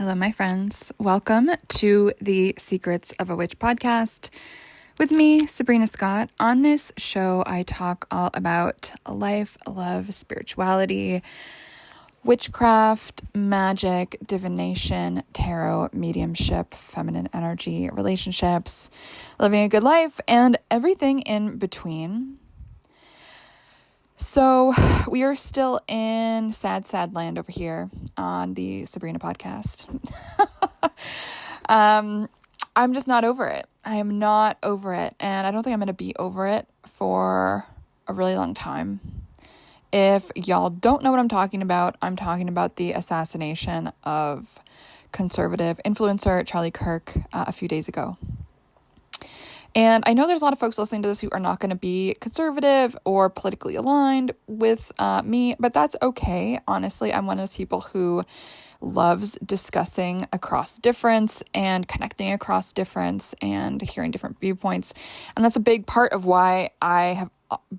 Hello, my friends. Welcome to the Secrets of a Witch podcast with me, Sabrina Scott. On this show, I talk all about life, love, spirituality, witchcraft, magic, divination, tarot, mediumship, feminine energy, relationships, living a good life, and everything in between. So we are still in sad land over here on the Sabrina podcast. I'm just not over it. I am not over it. And I don't think I'm going to be over it for a really long time. If y'all don't know what I'm talking about the assassination of conservative influencer Charlie Kirk a few days ago. And I know there's a lot of folks listening to this who are not going to be conservative or politically aligned with me, but that's okay. Honestly, I'm one of those people who loves discussing across difference and connecting across difference and hearing different viewpoints. And that's a big part of why I have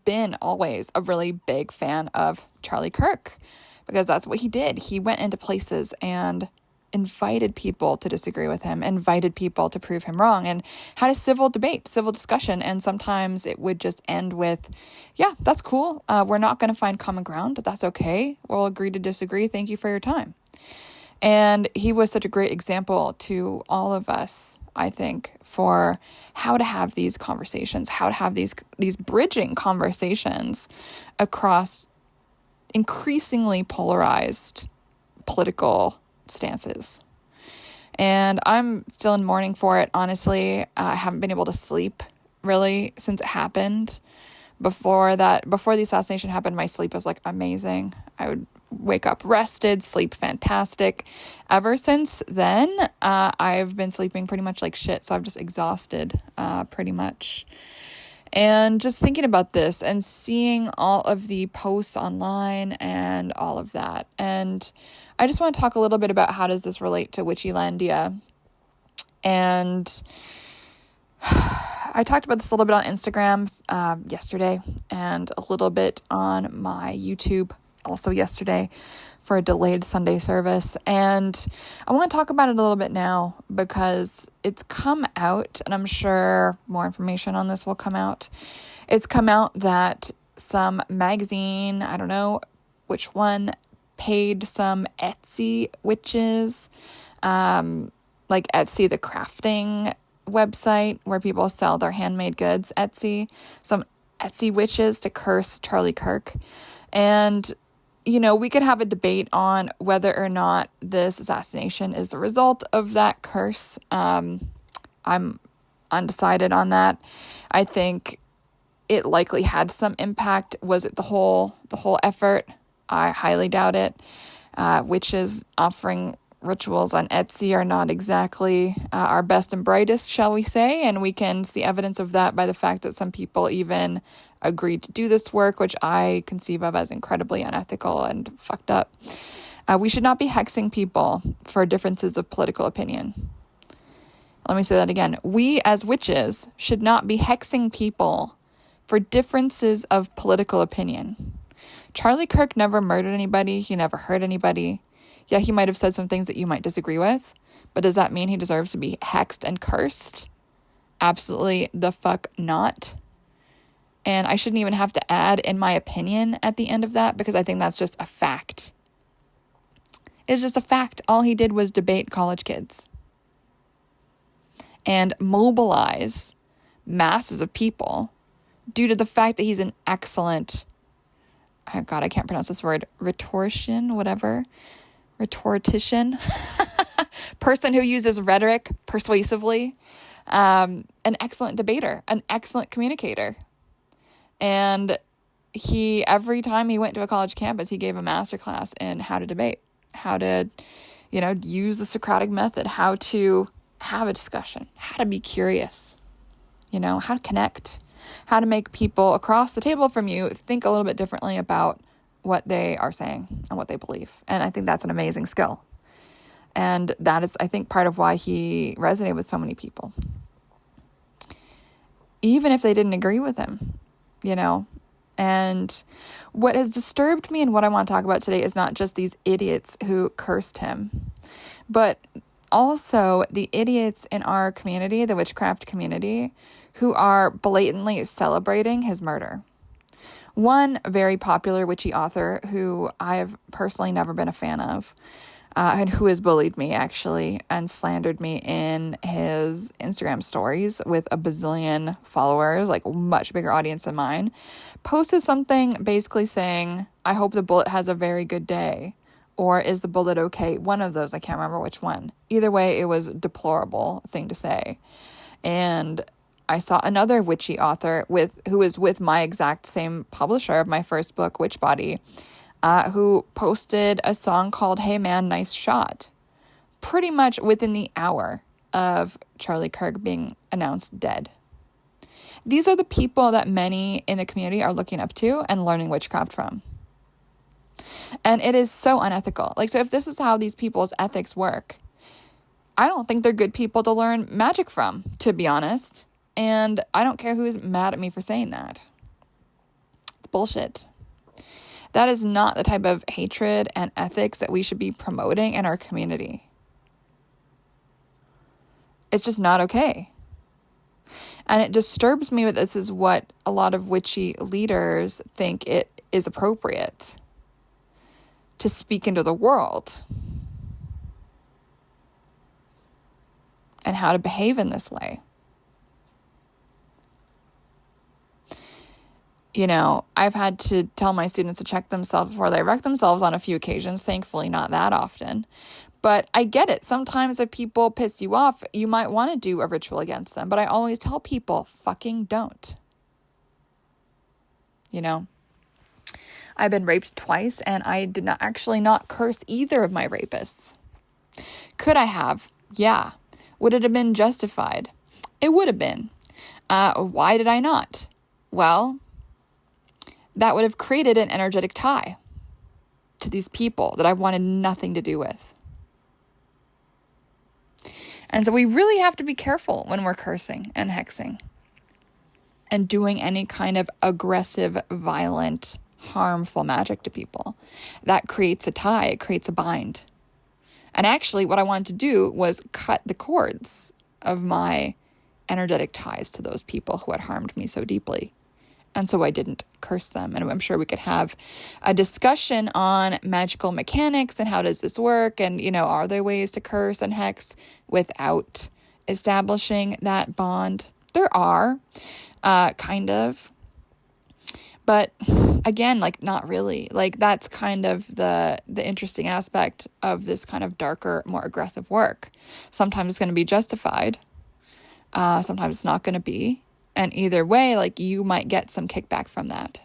been always a really big fan of Charlie Kirk, because that's what he did. He went into places and invited people to disagree with him, invited people to prove him wrong, and had a civil debate, civil discussion. And sometimes it would just end with, yeah, that's cool. We're not going to find common ground, but that's okay. We'll agree to disagree. Thank you for your time. And he was such a great example to all of us, I think, for how to have these conversations, how to have these bridging conversations across increasingly polarized political stances. And I'm still in mourning for it, honestly. I haven't been able to sleep really since it happened. Before the assassination happened, my sleep was like amazing. I would wake up rested, sleep fantastic. Ever since then, I've been sleeping pretty much like shit, so I'm just exhausted pretty much. And just thinking about this and seeing all of the posts online and all of that. And I just want to talk a little bit about how does this relate to Witchylandia. And I talked about this a little bit on Instagram yesterday and a little bit on my YouTube also yesterday for a delayed Sunday service. And I want to talk about it a little bit now because it's come out, and I'm sure more information on this will come out. It's come out that some magazine, I don't know which one, paid some Etsy witches, like Etsy, the crafting website where people sell their handmade goods, Etsy, some Etsy witches to curse Charlie Kirk. And you know, we could have a debate on whether or not this assassination is the result of that curse. I'm undecided on that. I think it likely had some impact. Was it the whole effort? I highly doubt it. Witches offering rituals on Etsy are not exactly our best and brightest, shall we say, and we can see evidence of that by the fact that some people even agreed to do this work, which I conceive of as incredibly unethical and fucked up. We should not be hexing people for differences of political opinion. Let me say that again. We as witches should not be hexing people for differences of political opinion. Charlie Kirk never murdered anybody. He never hurt anybody. Yeah, he might have said some things that you might disagree with, but does that mean he deserves to be hexed and cursed? Absolutely the fuck not. And I shouldn't even have to add in my opinion at the end of that, because I think that's just a fact. It's just a fact. All he did was debate college kids and mobilize masses of people due to the fact that he's an excellent, oh God, I can't pronounce this word, rhetorician, person who uses rhetoric persuasively, an excellent debater, an excellent communicator. And every time he went to a college campus, he gave a masterclass in how to debate, how to, use the Socratic method, how to have a discussion, how to be curious, how to connect, how to make people across the table from you think a little bit differently about what they are saying and what they believe. And I think that's an amazing skill. And that is, I think, part of why he resonated with so many people. Even if they didn't agree with him, And what has disturbed me and what I want to talk about today is not just these idiots who cursed him, but also the idiots in our community, the witchcraft community, who are blatantly celebrating his murder. One very popular witchy author who I've personally never been a fan of, and who has bullied me actually and slandered me in his Instagram stories with a bazillion followers, like a much bigger audience than mine, posted something basically saying, I hope the bullet has a very good day. Or is the bullet okay? One of those, I can't remember which one. Either way, it was a deplorable thing to say. And I saw another witchy author who was with my exact same publisher of my first book, Witchbody, who posted a song called Hey Man, Nice Shot, pretty much within the hour of Charlie Kirk being announced dead. These are the people that many in the community are looking up to and learning witchcraft from. And it is so unethical. Like, so if this is how these people's ethics work, I don't think they're good people to learn magic from, to be honest. And I don't care who's mad at me for saying that. It's bullshit. That is not the type of hatred and ethics that we should be promoting in our community. It's just not okay. And it disturbs me that this is what a lot of witchy leaders think it is appropriate to speak into the world and how to behave in this way. You know, I've had to tell my students to check themselves before they wreck themselves on a few occasions, thankfully not that often. But I get it. Sometimes if people piss you off, you might want to do a ritual against them. But I always tell people, fucking don't. You know? I've been raped twice, and I did not curse either of my rapists. Could I have? Yeah. Would it have been justified? It would have been. Why did I not? Well, that would have created an energetic tie to these people that I wanted nothing to do with. And so we really have to be careful when we're cursing and hexing and doing any kind of aggressive, violent, harmful magic to people. That creates a tie, it creates a bind. And actually what I wanted to do was cut the cords of my energetic ties to those people who had harmed me so deeply. And so I didn't curse them. And I'm sure we could have a discussion on magical mechanics and how does this work? And, you know, are there ways to curse and hex without establishing that bond? There are, kind of. But again, like, not really. Like, that's kind of the interesting aspect of this kind of darker, more aggressive work. Sometimes it's going to be justified. Sometimes it's not going to be. And either way, like, you might get some kickback from that.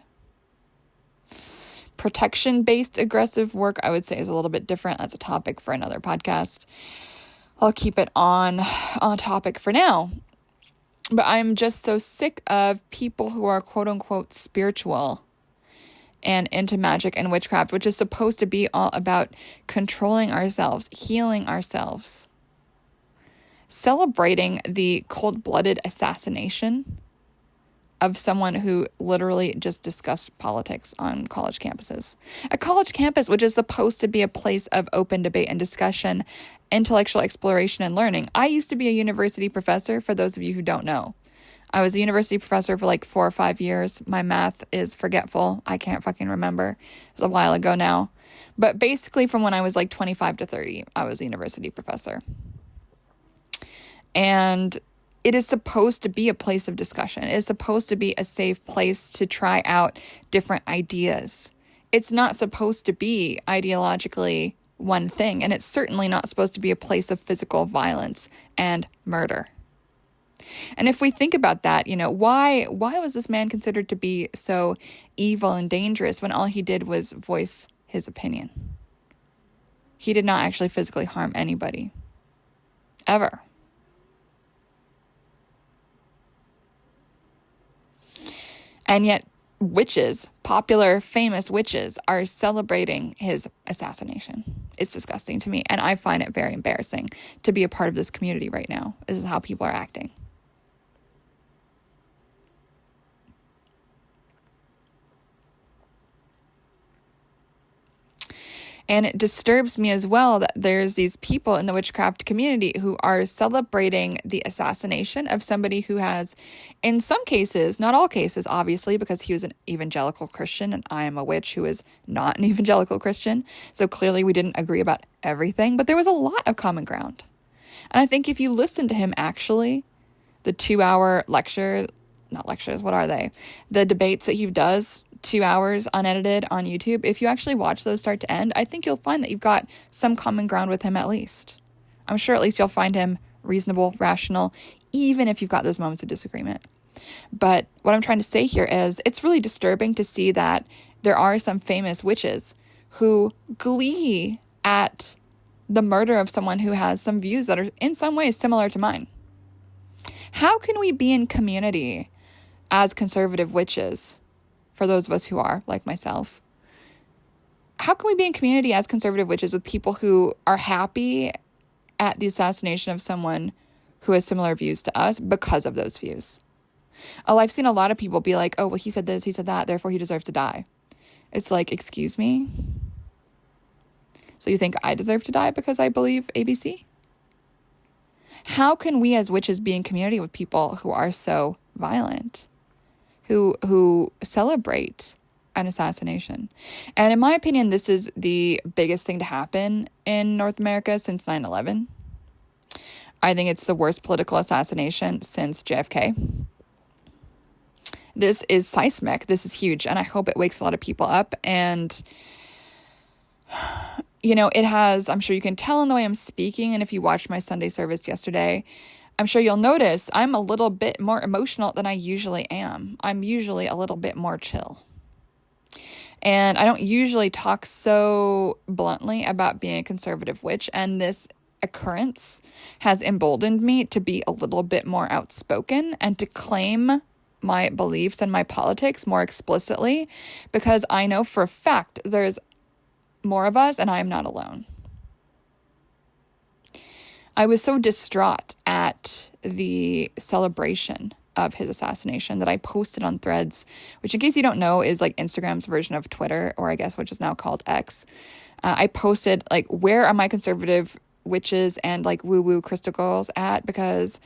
Protection-based aggressive work, I would say, is a little bit different. That's a topic for another podcast. I'll keep it on topic for now. But I'm just so sick of people who are quote-unquote spiritual and into magic and witchcraft, which is supposed to be all about controlling ourselves, healing ourselves, celebrating the cold-blooded assassination of someone who literally just discussed politics on college campuses. A college campus, which is supposed to be a place of open debate and discussion, intellectual exploration and learning. I used to be a university professor, for those of you who don't know. I was a university professor for like 4 or 5 years. My math is forgetful. I can't fucking remember. It's a while ago now. But basically from when I was like 25 to 30, I was a university professor. And it is supposed to be a place of discussion. It is supposed to be a safe place to try out different ideas. It's not supposed to be ideologically one thing, and it's certainly not supposed to be a place of physical violence and murder. And if we think about that, you know, why was this man considered to be so evil and dangerous when all he did was voice his opinion? He did not actually physically harm anybody. Ever. And yet witches, popular, famous witches, are celebrating his assassination. It's disgusting to me, and I find it very embarrassing to be a part of this community right now. This is how people are acting. And it disturbs me as well that there's these people in the witchcraft community who are celebrating the assassination of somebody who has, in some cases, not all cases, obviously, because he was an evangelical Christian and I am a witch who is not an evangelical Christian. So clearly we didn't agree about everything, but there was a lot of common ground. And I think if you listen to him, actually, the 2-hour not lectures, what are they? The debates that he does, 2 hours unedited on YouTube, if you actually watch those start to end, I think you'll find that you've got some common ground with him at least. I'm sure at least you'll find him reasonable, rational, even if you've got those moments of disagreement. But what I'm trying to say here is it's really disturbing to see that there are some famous witches who glee at the murder of someone who has some views that are in some ways similar to mine. How can we be in community as conservative witches? For those of us who are, like myself, how can we be in community as conservative witches with people who are happy at the assassination of someone who has similar views to us because of those views? Oh, I've seen a lot of people be like, oh, well, he said this, he said that, therefore he deserves to die. It's like, excuse me? So you think I deserve to die because I believe ABC? How can we as witches be in community with people who are so violent? Who celebrate an assassination? And in my opinion, this is the biggest thing to happen in North America since 9/11. I think it's the worst political assassination since JFK. This is seismic. This is huge. And I hope it wakes a lot of people up. And, it has, I'm sure you can tell in the way I'm speaking. And if you watched my Sunday service yesterday, I'm sure you'll notice I'm a little bit more emotional than I usually am. I'm usually a little bit more chill. And I don't usually talk so bluntly about being a conservative witch. And this occurrence has emboldened me to be a little bit more outspoken and to claim my beliefs and my politics more explicitly, because I know for a fact there's more of us and I am not alone. I was so distraught at the celebration of his assassination that I posted on Threads, which in case you don't know is like Instagram's version of Twitter, or I guess which is now called X. I posted like, where are my conservative witches and like woo-woo crystal girls at? Because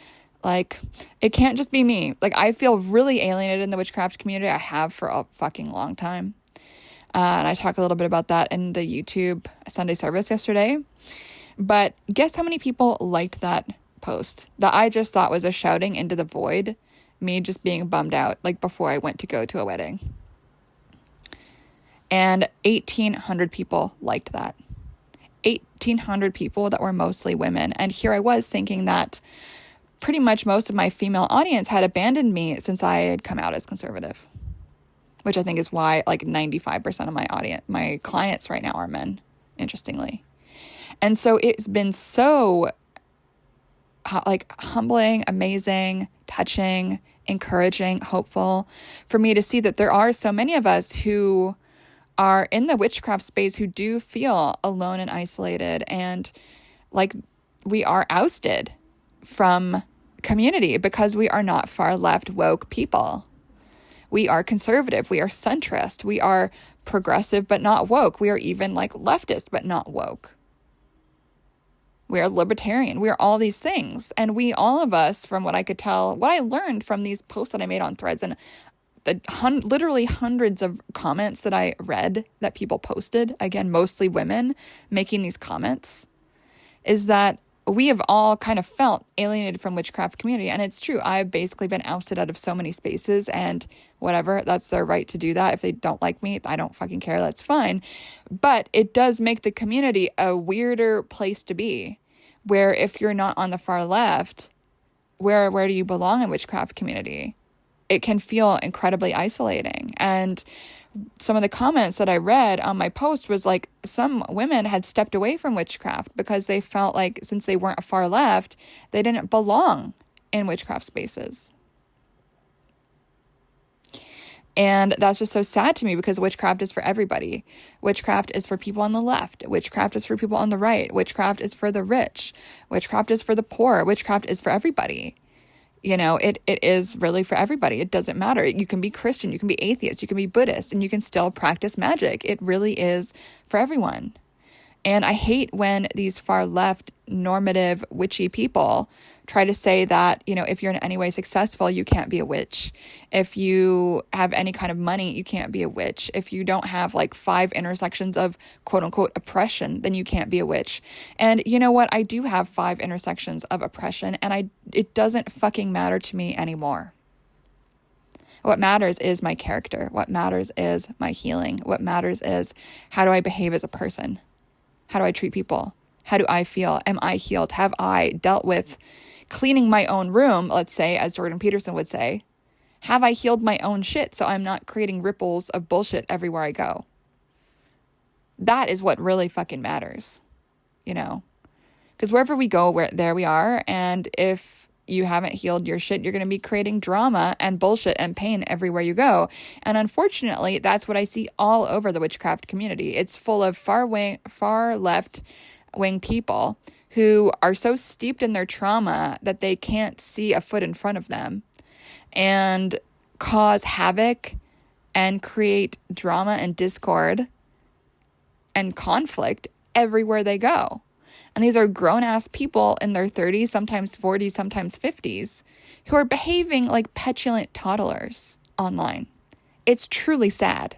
like, it can't just be me. Like, I feel really alienated in the witchcraft community. I have for a fucking long time. And I talk a little bit about that in the YouTube Sunday service yesterday. But guess how many people liked that post that I just thought was a shouting into the void, me just being bummed out, like before I went to go to a wedding. And 1,800 people liked that. 1,800 people that were mostly women. And here I was thinking that pretty much most of my female audience had abandoned me since I had come out as conservative, which I think is why like 95% of my audience, my clients right now are men, interestingly. And so it's been so like humbling, amazing, touching, encouraging, hopeful for me to see that there are so many of us who are in the witchcraft space who do feel alone and isolated, and like we are ousted from community because we are not far left woke people. We are conservative, we are centrist, we are progressive but not woke, we are even like leftist but not woke. We are libertarian. We are all these things. And we, all of us, from what I could tell, what I learned from these posts that I made on Threads and the literally hundreds of comments that I read that people posted, again, mostly women making these comments, is that we have all kind of felt alienated from witchcraft community. And it's true. I've basically been ousted out of so many spaces, and whatever, that's their right to do that. If they don't like me, I don't fucking care. That's fine. But it does make the community a weirder place to be, where if you're not on the far left, where do you belong in witchcraft community? It can feel incredibly isolating. And some of the comments that I read on my post was like, some women had stepped away from witchcraft because they felt like since they weren't far left, they didn't belong in witchcraft spaces. And that's just so sad to me, because witchcraft is for everybody. Witchcraft is for people on the left. Witchcraft is for people on the right. Witchcraft is for the rich. Witchcraft is for the poor. Witchcraft is for everybody. You know, it is really for everybody. It doesn't matter. You can be Christian, you can be atheist, you can be Buddhist, and you can still practice magic. It really is for everyone. And I hate when these far left normative witchy people try to say that, if you're in any way successful, you can't be a witch. If you have any kind of money, you can't be a witch. If you don't have like 5 intersections of quote unquote oppression, then you can't be a witch. And you know what? I do have 5 intersections of oppression, and it doesn't fucking matter to me anymore. What matters is my character. What matters is my healing. What matters is, how do I behave as a person? How do I treat people? How do I feel? Am I healed? Have I dealt with cleaning my own room, let's say, as Jordan Peterson would say? Have I healed my own shit so I'm not creating ripples of bullshit everywhere I go? That is what really fucking matters, Because wherever we go, there we are. And if you haven't healed your shit, you're going to be creating drama and bullshit and pain everywhere you go. And unfortunately, that's what I see all over the witchcraft community. It's full of far left wing people who are so steeped in their trauma that they can't see a foot in front of them and cause havoc and create drama and discord and conflict everywhere they go. And these are grown-ass people in their 30s, sometimes 40s, sometimes 50s, who are behaving like petulant toddlers online. It's truly sad.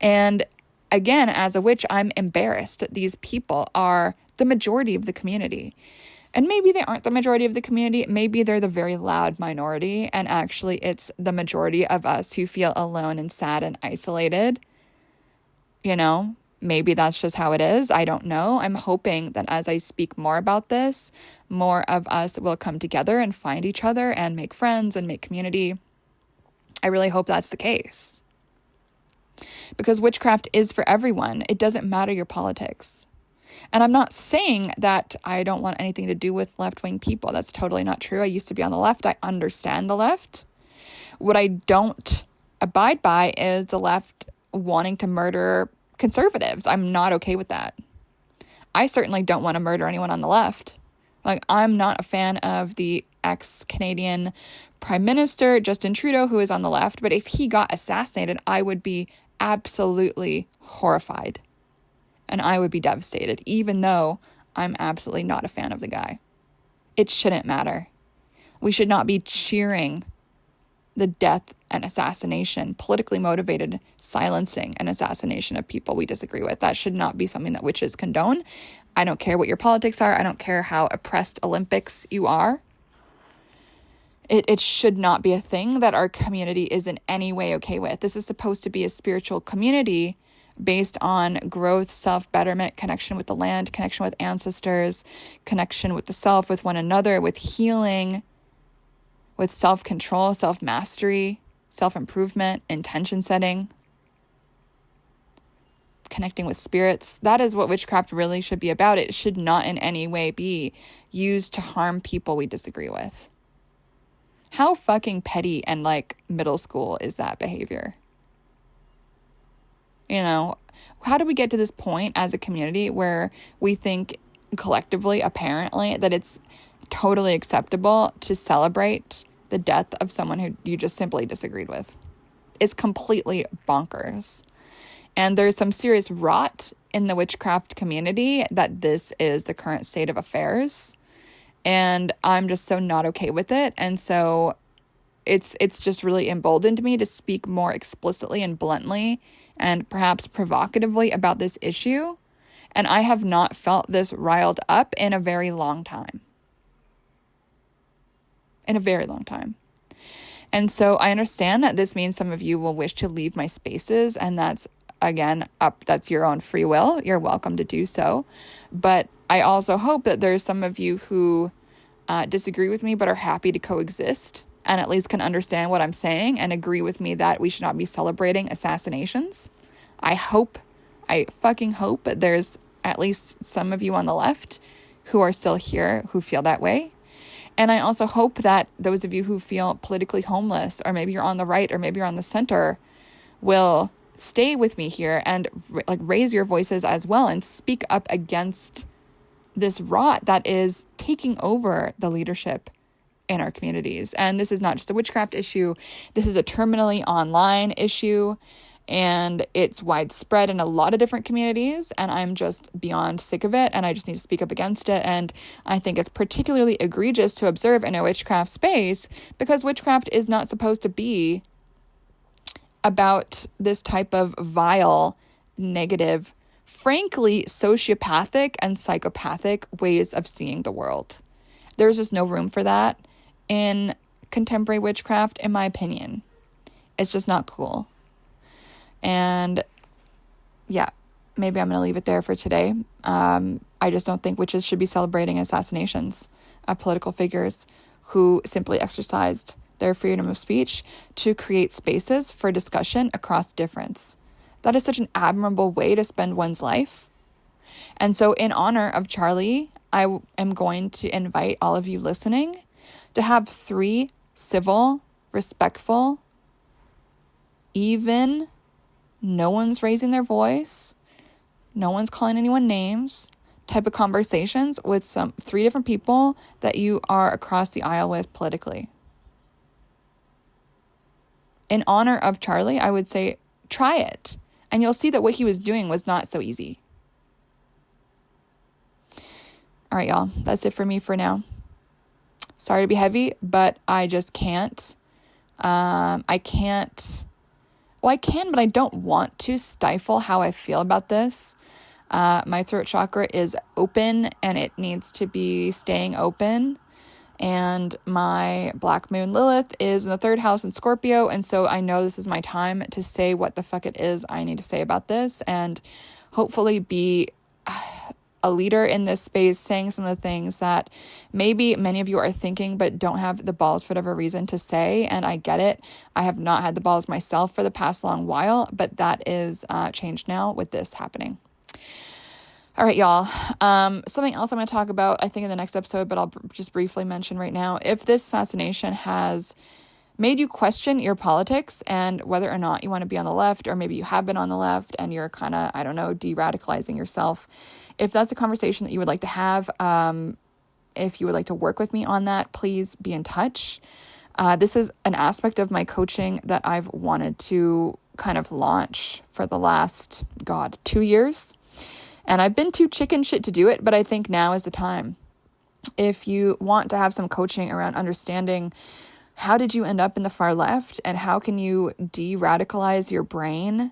And again, as a witch, I'm embarrassed. These people are the majority of the community. And maybe they aren't the majority of the community. Maybe they're the very loud minority. And actually, it's the majority of us who feel alone and sad and isolated. Maybe that's just how it is. I don't know. I'm hoping that as I speak more about this, more of us will come together and find each other and make friends and make community. I really hope that's the case. Because witchcraft is for everyone. It doesn't matter your politics. And I'm not saying that I don't want anything to do with left-wing people. That's totally not true. I used to be on the left. I understand the left. What I don't abide by is the left wanting to murder conservatives. I'm not okay with that. I certainly don't want to murder anyone on the left. I'm not a fan of the ex-Canadian Prime Minister, Justin Trudeau, who is on the left. But if he got assassinated, I would be absolutely horrified. And I would be devastated, even though I'm absolutely not a fan of the guy. It shouldn't matter. We should not be cheering the death and assassination, politically motivated silencing and assassination of people we disagree with. That should not be something that witches condone. I don't care what your politics are. I don't care how oppressed Olympics you are. It should not be a thing that our community is in any way okay with. This is supposed to be a spiritual community based on growth, self-betterment, connection with the land, connection with ancestors, connection with the self, with one another, with healing, with self-control, self-mastery, self-improvement, intention setting, connecting with spirits. That is what witchcraft really should be about. It should not in any way be used to harm people we disagree with. How fucking petty and middle school is that behavior? How do we get to this point as a community where we think collectively, apparently, that it's totally acceptable to celebrate the death of someone who you just simply disagreed with? It's completely bonkers. And there's some serious rot in the witchcraft community that this is the current state of affairs. And I'm just so not okay with it. And so it's just really emboldened me to speak more explicitly and bluntly and perhaps provocatively about this issue. And I have not felt this riled up in a very long time. In a very long time. And so I understand that this means some of you will wish to leave my spaces, and that's, again, that's your own free will. You're welcome to do so. But I also hope that there's some of you who disagree with me but are happy to coexist and at least can understand what I'm saying and agree with me that we should not be celebrating assassinations. I fucking hope that there's at least some of you on the left who are still here who feel that way. And I also hope that those of you who feel politically homeless, or maybe you're on the right or maybe you're on the center, will stay with me here and raise your voices as well and speak up against this rot that is taking over the leadership in our communities. And this is not just a witchcraft issue. This is a terminally online issue. and it's widespread in a lot of different communities, and I'm just beyond sick of it, and I just need to speak up against it. And I think it's particularly egregious to observe in a witchcraft space, because witchcraft is not supposed to be about this type of vile, negative, frankly sociopathic and psychopathic ways of seeing the world. There's just no room for that in contemporary witchcraft, in my opinion. It's just not cool. And yeah, maybe I'm going to leave it there for today. I just don't think witches should be celebrating assassinations of political figures who simply exercised their freedom of speech to create spaces for discussion across difference. That is such an admirable way to spend one's life. And so in honor of Charlie, I am going to invite all of you listening to have 3 civil, respectful, even, no one's raising their voice, no one's calling anyone names, type of conversations with 3 different people that you are across the aisle with politically. In honor of Charlie, I would say try it, and you'll see that what he was doing was not so easy. All right, y'all, that's it for me for now. Sorry to be heavy, but I just can't. I can, but I don't want to stifle how I feel about this. My throat chakra is open, and it needs to be staying open. And my Black Moon Lilith is in the 3rd house in Scorpio. And so I know this is my time to say what the fuck it is I need to say about this, and hopefully be a leader in this space, saying some of the things that maybe many of you are thinking but don't have the balls for whatever reason to say. And I get it. I have not had the balls myself for the past long while, but that is changed now with this happening. All right, y'all. Something else I'm going to talk about, I think, in the next episode, but I'll just briefly mention right now. If this assassination has made you question your politics and whether or not you want to be on the left, or maybe you have been on the left and you're kind of, I don't know, de-radicalizing yourself, if that's a conversation that you would like to have, if you would like to work with me on that, please be in touch. This is an aspect of my coaching that I've wanted to kind of launch for the last, 2 years. And I've been too chicken shit to do it, but I think now is the time. If you want to have some coaching around understanding how did you end up in the far left, and how can you de-radicalize your brain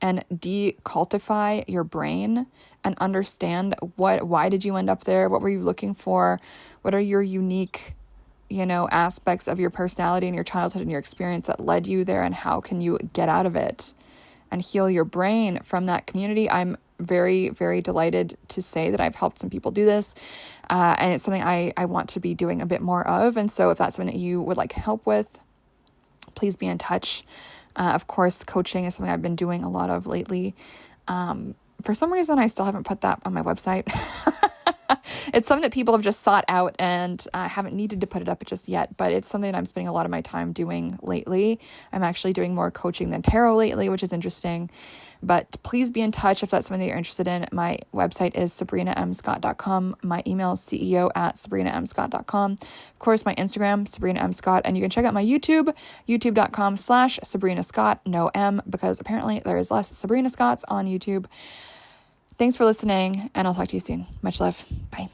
and decultify your brain and understand why did you end up there? What were you looking for? What are your unique, aspects of your personality and your childhood and your experience that led you there, and how can you get out of it and heal your brain from that community? I'm very, very delighted to say that I've helped some people do this. And it's something I want to be doing a bit more of. And so if that's something that you would like help with, please be in touch. Of course, coaching is something I've been doing a lot of lately. For some reason, I still haven't put that on my website. It's something that people have just sought out, and I haven't needed to put it up just yet, but it's something that I'm spending a lot of my time doing lately. I'm actually doing more coaching than tarot lately, which is interesting. But please be in touch if that's something that you're interested in. My website is sabrinamscott.com. My email is ceo@sabrinamscott.com. Of course, my Instagram, Sabrina M. Scott. And you can check out my YouTube, youtube.com/Sabrina Scott, no M, because apparently there is less Sabrina Scotts on YouTube. Thanks for listening, and I'll talk to you soon. Much love. Bye.